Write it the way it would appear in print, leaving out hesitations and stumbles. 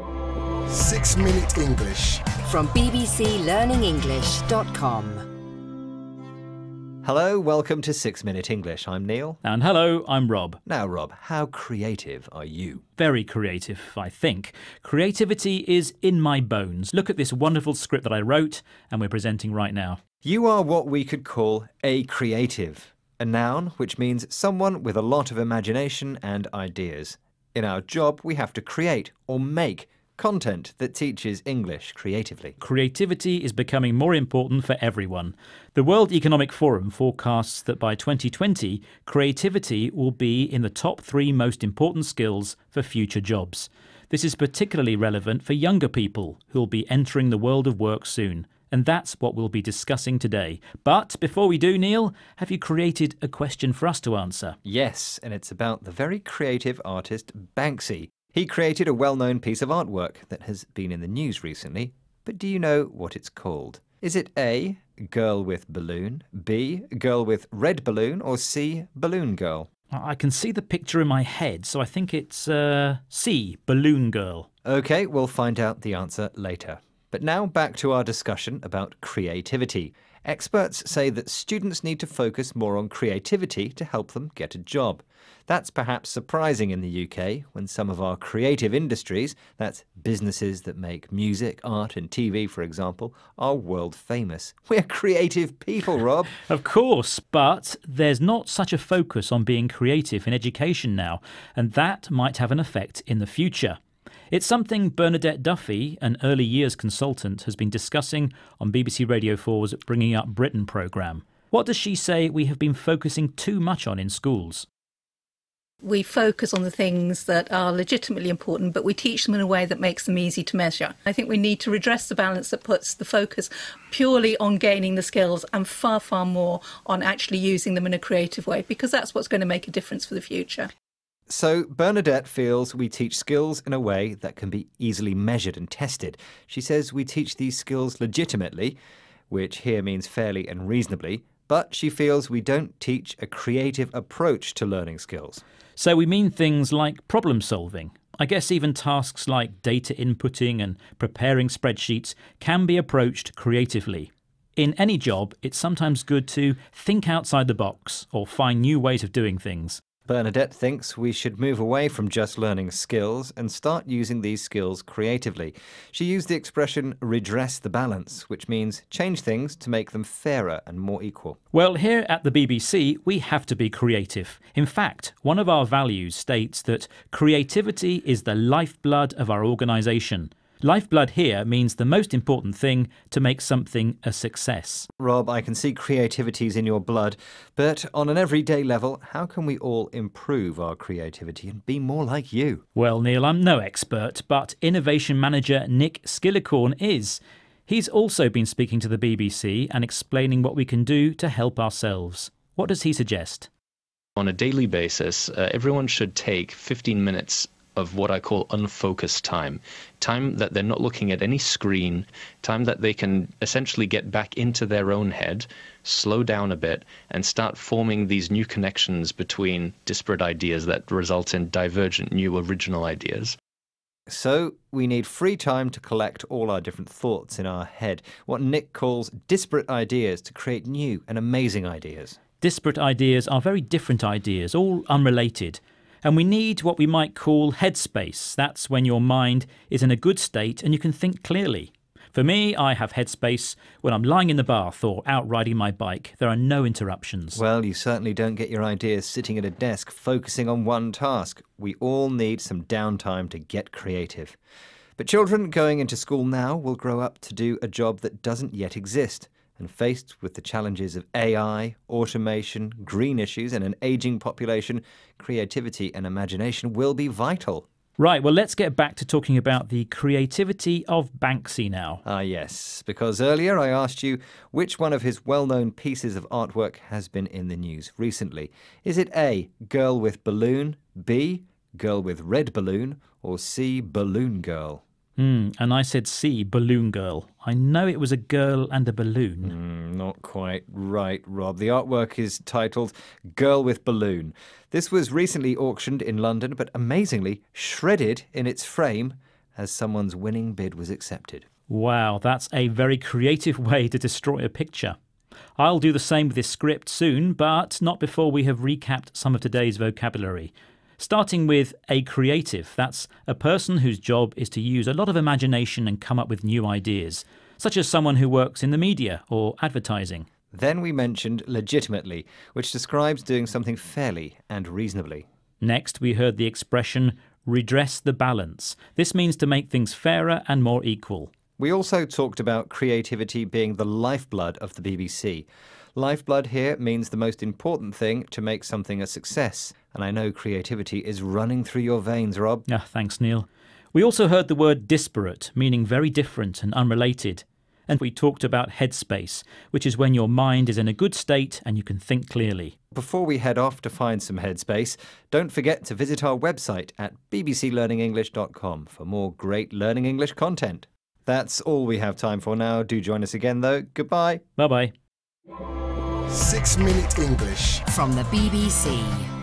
6-Minute English from bbclearningenglish.com. Hello, welcome to 6-Minute English. I'm Neil. And hello, I'm Rob. Now, Rob, how creative are you? Very creative, I think. Creativity is in my bones. Look at this wonderful script that I wrote and we're presenting right now. You are what we could call a creative, a noun which means someone with a lot of imagination and ideas. In our job, we have to create or make content that teaches English creatively. Creativity is becoming more important for everyone. The World Economic Forum forecasts that by 2020, creativity will be in the top 3 most important skills for future jobs. This is particularly relevant for younger people who will be entering the world of work soon. And that's what we'll be discussing today. But before we do, Neil, have you created a question for us to answer? Yes, and it's about the very creative artist Banksy. He created a well-known piece of artwork that has been in the news recently, but do you know what it's called? Is it A, Girl with Balloon, B, Girl with Red Balloon, or C, Balloon Girl? I can see the picture in my head, so I think it's C, Balloon Girl. OK, we'll find out the answer later. But now back to our discussion about creativity. Experts say that students need to focus more on creativity to help them get a job. That's perhaps surprising in the UK when some of our creative industries, that's businesses that make music, art and TV, for example, are world famous. We're creative people, Rob. Of course, but there's not such a focus on being creative in education now, and that might have an effect in the future. It's something Bernadette Duffy, an early years consultant, has been discussing on BBC Radio 4's Bringing Up Britain programme. What does she say we have been focusing too much on in schools? We focus on the things that are legitimately important, but we teach them in a way that makes them easy to measure. I think we need to redress the balance that puts the focus purely on gaining the skills and far, far more on actually using them in a creative way, because that's what's going to make a difference for the future. So Bernadette feels we teach skills in a way that can be easily measured and tested. She says we teach these skills legitimately, which here means fairly and reasonably, but she feels we don't teach a creative approach to learning skills. So we mean things like problem solving. I guess even tasks like data inputting and preparing spreadsheets can be approached creatively. In any job, it's sometimes good to think outside the box or find new ways of doing things. Bernadette thinks we should move away from just learning skills and start using these skills creatively. She used the expression redress the balance, which means change things to make them fairer and more equal. Well, here at the BBC, we have to be creative. In fact, one of our values states that creativity is the lifeblood of our organisation. Lifeblood here means the most important thing to make something a success. Rob, I can see creativity's in your blood, but on an everyday level, how can we all improve our creativity and be more like you? Well, Neil, I'm no expert, but innovation manager Nick Skillicorn is. He's also been speaking to the BBC and explaining what we can do to help ourselves. What does he suggest? On a daily basis, everyone should take 15 minutes of what I call unfocused time that they're not looking at any screen, time that they can essentially get back into their own head, slow down a bit, and start forming these new connections between disparate ideas that result in divergent new original ideas. So we need free time to collect all our different thoughts in our head, what Nick calls disparate ideas, to create new and amazing ideas. Disparate ideas are very different ideas, all unrelated. And we need what we might call headspace. That's when your mind is in a good state and you can think clearly. For me, I have headspace when I'm lying in the bath or out riding my bike. There are no interruptions. Well, you certainly don't get your ideas sitting at a desk focusing on one task. We all need some downtime to get creative. But children going into school now will grow up to do a job that doesn't yet exist. And faced with the challenges of AI, automation, green issues and an ageing population, creativity and imagination will be vital. Right, well, let's get back to talking about the creativity of Banksy now. Ah, yes, because earlier I asked you which one of his well-known pieces of artwork has been in the news recently. Is it A, Girl with Balloon, B, Girl with Red Balloon, or C, Balloon Girl? And I said C, Balloon Girl. I know it was a girl and a balloon. Not quite right, Rob. The artwork is titled Girl with Balloon. This was recently auctioned in London, but amazingly shredded in its frame as someone's winning bid was accepted. Wow, that's a very creative way to destroy a picture. I'll do the same with this script soon, but not before we have recapped some of today's vocabulary. Starting with a creative, that's a person whose job is to use a lot of imagination and come up with new ideas, such as someone who works in the media or advertising. Then we mentioned legitimately, which describes doing something fairly and reasonably. Next, we heard the expression redress the balance. This means to make things fairer and more equal. We also talked about creativity being the lifeblood of the BBC. Lifeblood here means the most important thing to make something a success. And I know creativity is running through your veins, Rob. Thanks, Neil. We also heard the word disparate, meaning very different and unrelated. And we talked about headspace, which is when your mind is in a good state and you can think clearly. Before we head off to find some headspace, don't forget to visit our website at bbclearningenglish.com for more great Learning English content. That's all we have time for now. Do join us again, though. Goodbye. Bye-bye. 6 Minute English from the BBC.